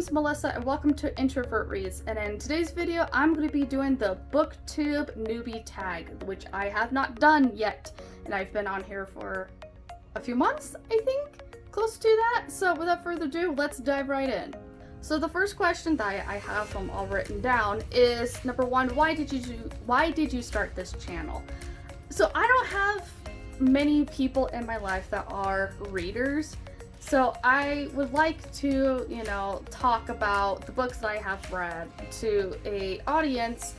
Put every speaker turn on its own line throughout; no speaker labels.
name's Melissa and welcome to Introvert Reads, and in today's video I'm going to be doing the Booktube Newbie tag, which I have not done yet, and I've been on here for a few months, I think, close to that. So without further ado, let's dive right in. So the first question that I have them all written down is, number one, why did you start this channel? So I don't have many people in my life that are readers. So I would like to, talk about the books that I have read to a audience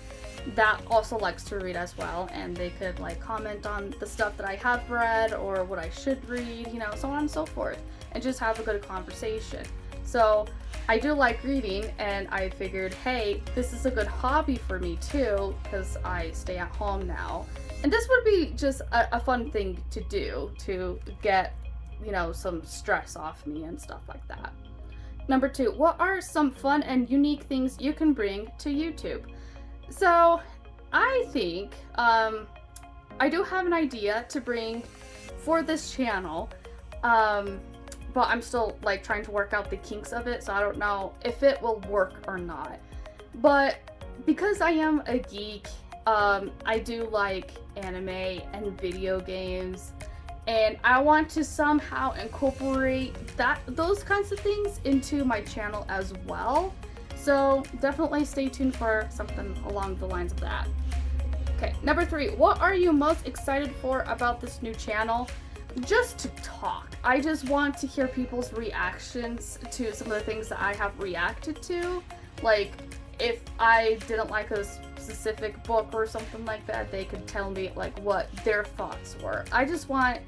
that also likes to read as well, and they could comment on the stuff that I have read or what I should read, so on and so forth, and just have a good conversation. So I do like reading, and I figured, hey, this is a good hobby for me too, because I stay at home now, and this would be just a fun thing to do to get some stress off me and stuff like that. Number two, what are some fun and unique things you can bring to YouTube? So I think I do have an idea to bring for this channel, but I'm still trying to work out the kinks of it, so I don't know if it will work or not. But because I am a geek, I do like anime and video games, and I want to somehow incorporate those kinds of things into my channel as well. So definitely stay tuned for something along the lines of that. Okay, number three, what are you most excited for about this new channel? Just to talk. I just want to hear people's reactions to some of the things that I have reacted to. Like, if I didn't like a specific book or something like that, they could tell me what their thoughts were. I just want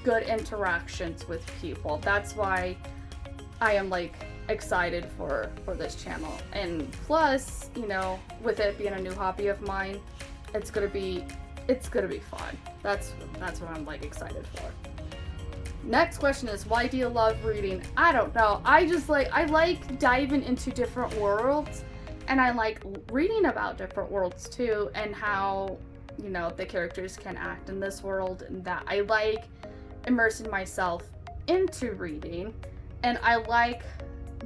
good interactions with people. That's why I am excited for this channel. And plus, with it being a new hobby of mine, it's gonna be fun. That's what I'm excited for. Next question is, why do you love reading? I don't know. I like diving into different worlds, and I like reading about different worlds too, and how the characters can act in this world, and that I like immersing myself into reading, and I like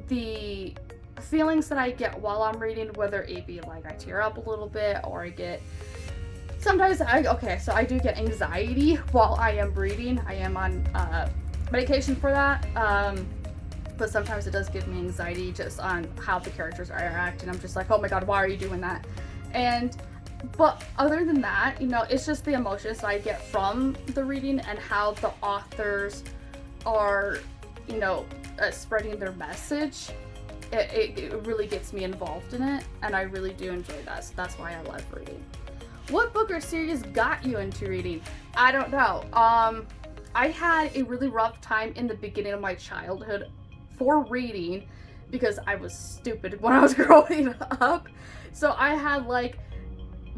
the feelings that I get while I'm reading, whether it be I tear up a little bit, or I get sometimes I do get anxiety while I am reading. I am on medication for that, but sometimes it does give me anxiety just on how the characters are acting. I'm just oh my god, why are you doing that? But other than that, it's just the emotions that I get from the reading and how the authors are, spreading their message. It really gets me involved in it, and I really do enjoy that. So that's why I love reading. What book or series got you into reading? I don't know. I had a really rough time in the beginning of my childhood for reading because I was stupid when I was growing up. So I had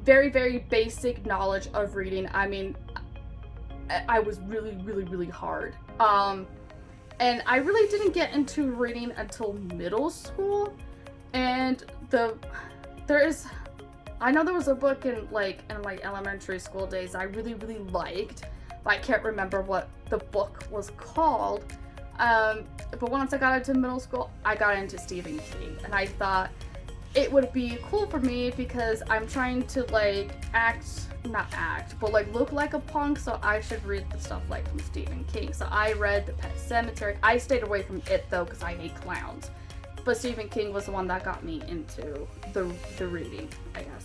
very, very basic knowledge of reading. I mean, I was really, really, really hard. And I really didn't get into reading until middle school. And I know there was a book in elementary school days I really, really liked, but I can't remember what the book was called. But once I got into middle school, I got into Stephen King, and I thought it would be cool for me because I'm trying to look like a punk, so I should read the stuff from Stephen King. So I read The Pet Sematary. I stayed away from it though because I hate clowns. But Stephen King was the one that got me into the reading, I guess.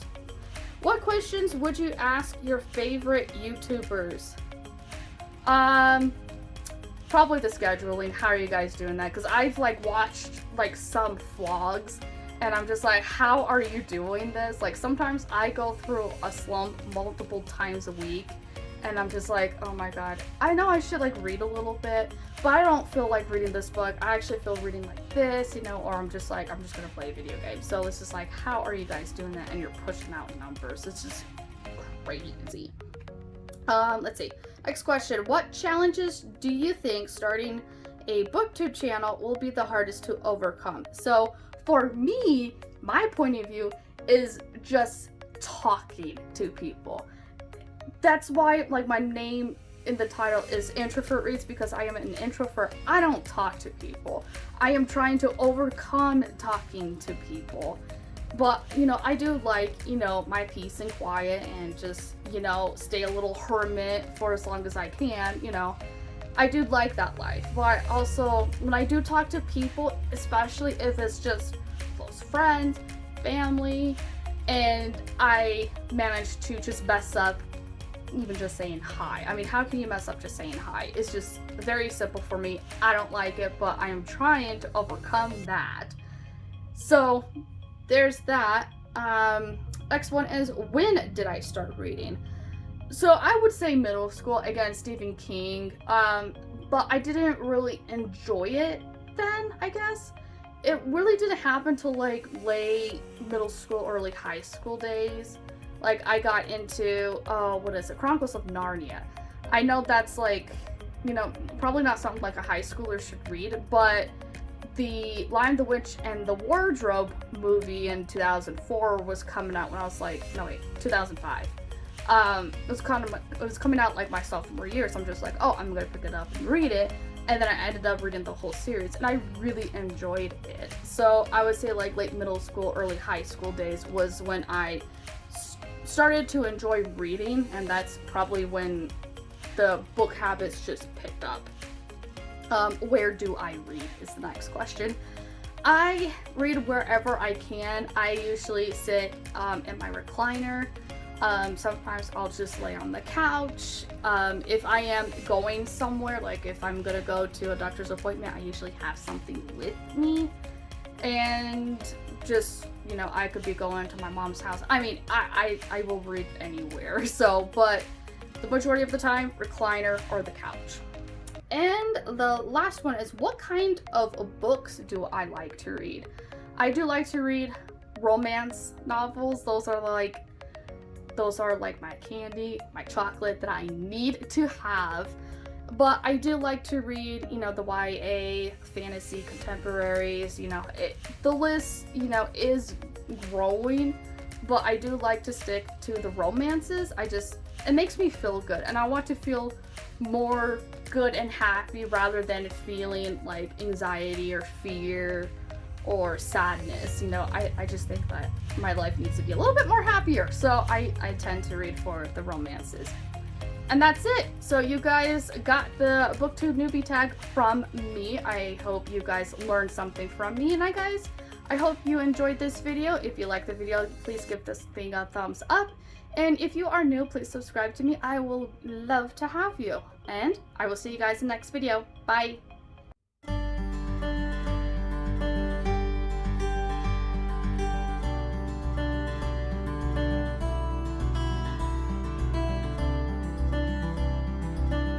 What questions would you ask your favorite YouTubers? Probably the scheduling. How are you guys doing that? Because I've watched some vlogs, and I'm just how are you doing this? Sometimes I go through a slump multiple times a week, and I'm just oh my god, I know I should read a little bit, but I don't feel like reading this book. I actually feel reading this, or I'm just I'm just gonna play a video game. So it's just how are you guys doing that? And you're pushing out numbers. It's just crazy. Let's see. Next question. What challenges do you think starting a booktube channel will be the hardest to overcome? So for me, my point of view is just talking to people. That's why my name in the title is introvert reads because I am an introvert. I don't talk to people. I am trying to overcome talking to people. But, you know, I do like, you know, my peace and quiet and just, you know, stay a little hermit for as long as I can, you know. I do like that life. But also, when I do talk to people, especially if it's just close friends, family, and I manage to just mess up even just saying hi. I mean, how can you mess up just saying hi? It's just very simple for me. I don't like it, but I am trying to overcome that. So there's that. Next one is, when did I start reading? So I would say middle school. Again, Stephen King. But I didn't really enjoy it then, I guess. It really didn't happen till like late middle school, early high school days. Like I got into, what is it? Chronicles of Narnia. I know that's like, you know, probably not something like a high schooler should read, but the Lion, the Witch, and the Wardrobe movie in 2004 was coming out when I was like, no wait, 2005. It was coming out like my sophomore year, so I'm just like, oh, I'm gonna pick it up and read it. And then I ended up reading the whole series, and I really enjoyed it. So I would say like late middle school, early high school days was when I started to enjoy reading, and that's probably when the book habits just picked up. Where do I read is the next question. I read wherever I can. I usually sit in my recliner. Sometimes I'll just lay on the couch. If I am going somewhere, like if I'm gonna go to a doctor's appointment, I usually have something with me. And just, you know, I could be going to my mom's house. I mean, I will read anywhere. So, but the majority of the time, recliner or the couch. And the last one is, what kind of books do I like to read? I do like to read romance novels. Those are like my candy, my chocolate that I need to have. But I do like to read, you know, the YA, fantasy, contemporaries, you know, the list, you know, is growing, but I do like to stick to the romances. It makes me feel good, and I want to feel more good and happy rather than feeling like anxiety or fear or sadness. You know, I just think that my life needs to be a little bit more happier, so I tend to read for the romances. And that's it. So you guys got the Booktube newbie tag from me. I hope you guys learned something from me, and I hope you enjoyed this video. If you liked the video, please give this thing a thumbs up. And if you are new, please subscribe to me. I will love to have you. And I will see you guys in the next video. Bye!